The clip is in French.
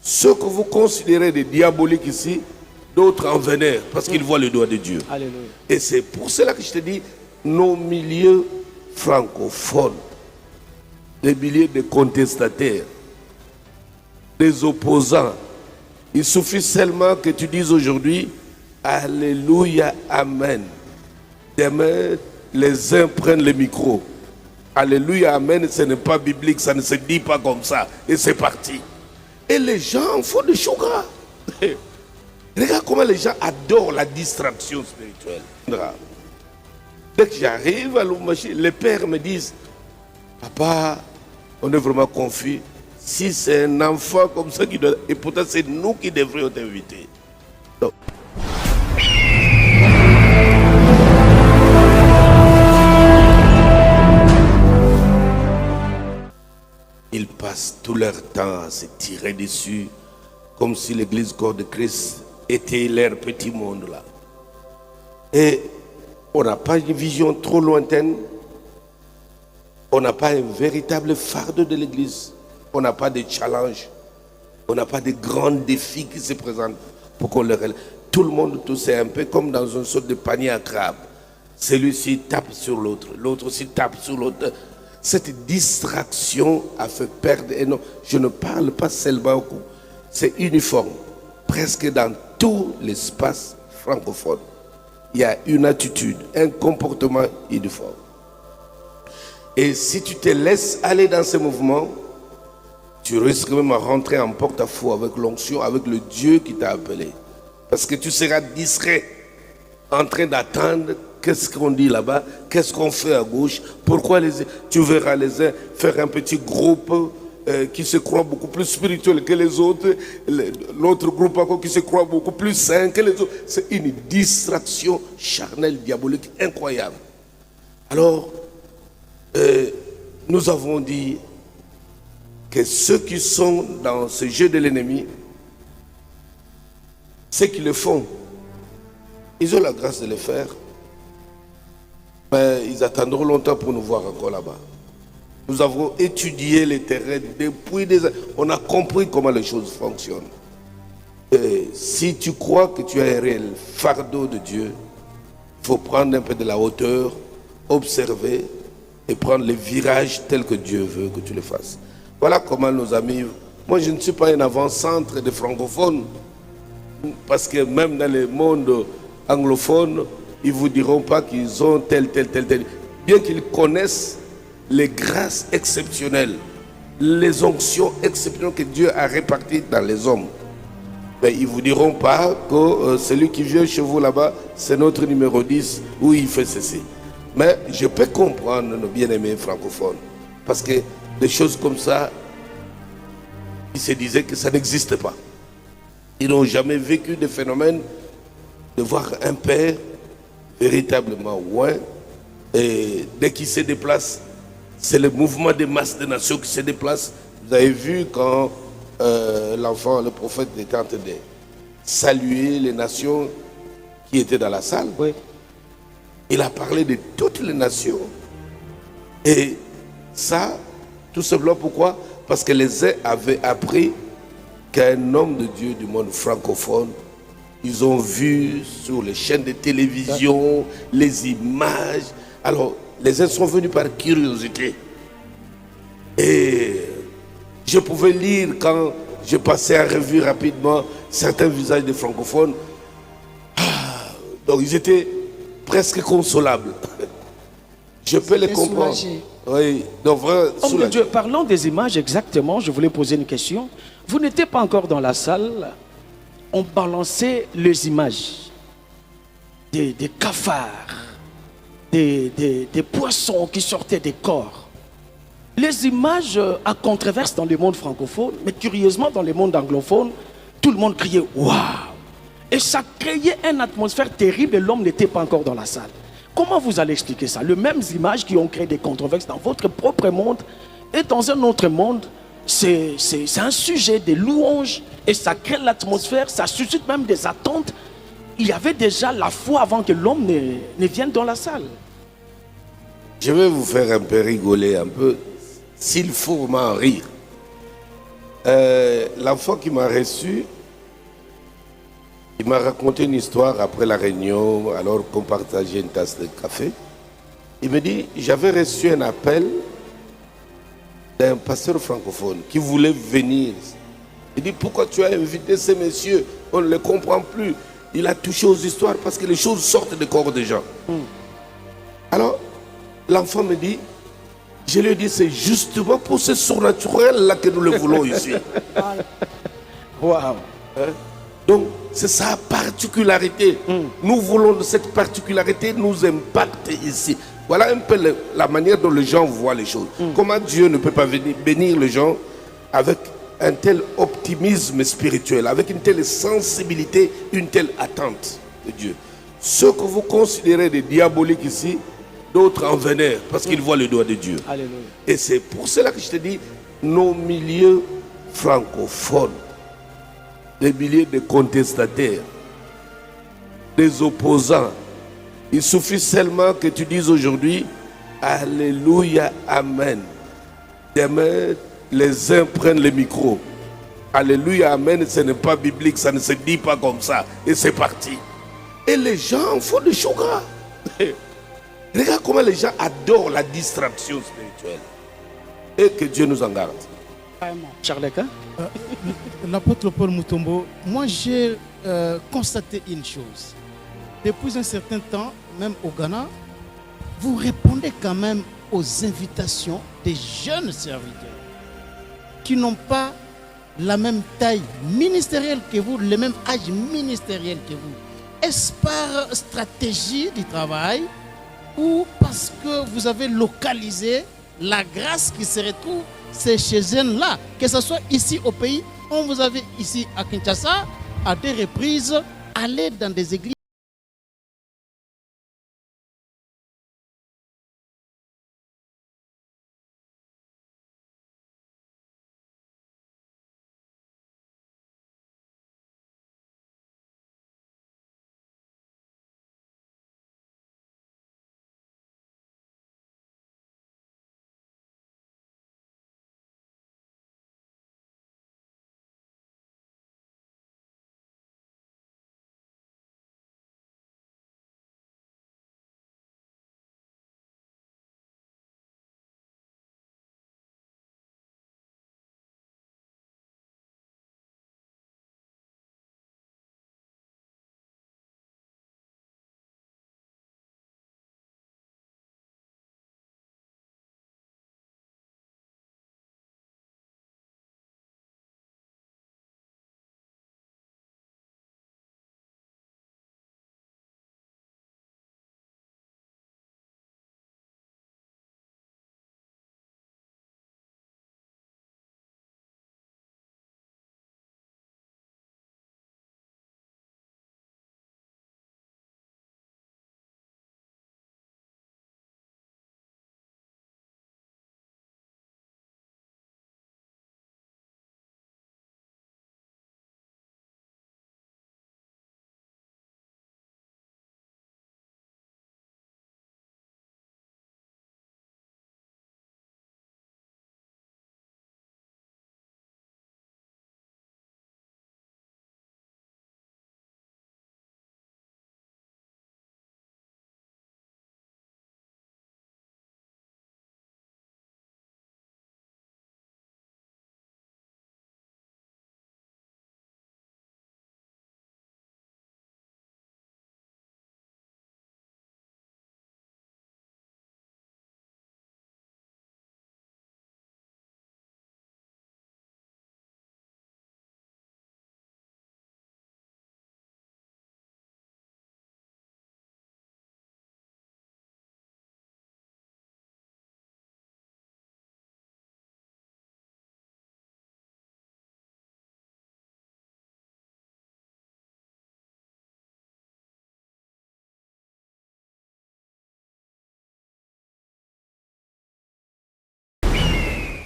Ce que vous considérez des diaboliques ici, d'autres en vénèrent parce qu'ils voient le doigt de Dieu. Alléluia. Et c'est pour cela que je te dis, nos milieux francophones, les milliers de contestataires, des opposants, il suffit seulement que tu dises aujourd'hui Alléluia, Amen. Demain, les uns prennent le micro. Alléluia, Amen, ce n'est pas biblique, ça ne se dit pas comme ça. Et c'est parti. Et les gens font des choux gras. Regarde comment les gens adorent la distraction spirituelle. Dès que j'arrive à Lumbashi, les pères me disent, papa, on est vraiment confus. Si c'est un enfant comme ça qui doit... Et pourtant, c'est nous qui devrions t'inviter. Donc, ils passent tout leur temps à se tirer dessus, comme si l'église corps de Christ était leur petit monde là. Et on n'a pas une vision trop lointaine, on n'a pas un véritable fardeau de l'église, on n'a pas de challenge, on n'a pas de grands défis qui se présentent pour qu'on le relève. Tout le monde, tout c'est un peu comme dans une sorte de panier à crabe. Celui-ci tape sur l'autre, l'autre aussi tape sur l'autre. Cette distraction a fait perdre, et non, je ne parle pas seulement au coup, c'est uniforme. Presque dans tout l'espace francophone, il y a une attitude, un comportement uniforme. Et si tu te laisses aller dans ce mouvement, tu risques même à rentrer en porte-à-faux avec l'onction, avec le Dieu qui t'a appelé. Parce que tu seras distrait, en train d'attendre. Qu'est-ce qu'on dit là-bas? Qu'est-ce qu'on fait à gauche? Pourquoi tu verras les uns faire un petit groupe qui se croit beaucoup plus spirituel que les autres, l'autre groupe encore qui se croit beaucoup plus saint que les autres. C'est une distraction charnelle, diabolique, incroyable. Alors, nous avons dit que ceux qui sont dans ce jeu de l'ennemi, ceux qui le font, ils ont la grâce de le faire. Mais ils attendront longtemps pour nous voir encore là-bas. Nous avons étudié les terrains depuis des années. On a compris comment les choses fonctionnent. Et si tu crois que tu as un réel fardeau de Dieu, il faut prendre un peu de la hauteur, observer et prendre les virages tels que Dieu veut que tu les fasses. Voilà comment nos amis... Moi, je ne suis pas un avant-centre des francophones, parce que même dans le monde anglophone, ils ne vous diront pas qu'ils ont tel. Bien qu'ils connaissent les grâces exceptionnelles, les onctions exceptionnelles que Dieu a réparties dans les hommes. Mais ils ne vous diront pas que celui qui vient chez vous là-bas, c'est notre numéro 10, où il fait ceci. Mais je peux comprendre nos bien-aimés francophones. Parce que des choses comme ça, ils se disaient que ça n'existe pas. Ils n'ont jamais vécu des phénomènes de voir un père véritablement loin, et dès qu'il se déplace, c'est le mouvement des masses de nations qui se déplace. Vous avez vu quand l'enfant, le prophète était en train de saluer les nations qui étaient dans la salle. Oui. Il a parlé de toutes les nations. Et ça, tout simplement pourquoi? Parce que les uns avaient appris qu'un homme de Dieu du monde francophone, ils ont vu sur les chaînes de télévision, les images. Alors, les uns sont venus par curiosité. Et je pouvais lire quand je passais en revue rapidement certains visages des francophones. Donc, ils étaient presque consolables. Je peux les comprendre. Soulagés. Oui, donc vraiment Homme de Dieu, parlons des images exactement. Je voulais poser une question. Vous n'étiez pas encore dans la salle. On balançait les images des cafards, des poissons qui sortaient des corps. Les images à controverse dans le monde francophone, mais curieusement dans le monde anglophone, tout le monde criait « Waouh !» Et ça créait une atmosphère terrible et l'homme n'était pas encore dans la salle. Comment vous allez expliquer ça? Les mêmes images qui ont créé des controverses dans votre propre monde et dans un autre monde, c'est un sujet de louange et ça crée l'atmosphère, ça suscite même des attentes. Il y avait déjà la foi avant que l'homme ne vienne dans la salle. Je vais vous faire un peu rigoler un peu, s'il faut m'en rire. L'enfant qui m'a reçu, il m'a raconté une histoire après la réunion, alors qu'on partageait une tasse de café. Il me dit, j'avais reçu un appel d'un pasteur francophone qui voulait venir. Il dit, pourquoi tu as invité ces messieurs? On ne les comprend plus. Il a touché aux histoires parce que les choses sortent du corps des gens. Alors, l'enfant me dit, je lui ai dit, c'est justement pour ce surnaturel-là que nous le voulons ici. Waouh. Donc, c'est sa particularité. Nous voulons cette particularité nous impacter ici. Voilà un peu la manière dont les gens voient les choses. Comment Dieu ne peut pas venir bénir les gens avec un tel optimisme spirituel, avec une telle sensibilité, une telle attente de Dieu. Ceux que vous considérez des diaboliques ici, d'autres en vénèrent parce qu'ils voient le doigt de Dieu. Alléluia. Et c'est pour cela que je te dis, nos milieux francophones, des milliers de contestataires, des opposants, il suffit seulement que tu dises aujourd'hui, Alléluia, Amen. Demain, les uns prennent le micro. Alléluia, Amen, ce n'est pas biblique, ça ne se dit pas comme ça. Et c'est parti. Et les gens font des choux gras. Regarde comment les gens adorent la distraction spirituelle. Et que Dieu nous en garde. Charles, L'apôtre Paul Mutombo, moi j'ai constaté une chose. Depuis un certain temps, même au Ghana, vous répondez quand même aux invitations des jeunes serviteurs qui n'ont pas la même taille ministérielle que vous, le même âge ministériel que vous. Est-ce par stratégie du travail ou parce que vous avez localisé la grâce qui se retrouve ces jeunes-là, que ce soit ici au pays, on vous avait ici à Kinshasa, à des reprises, aller dans des églises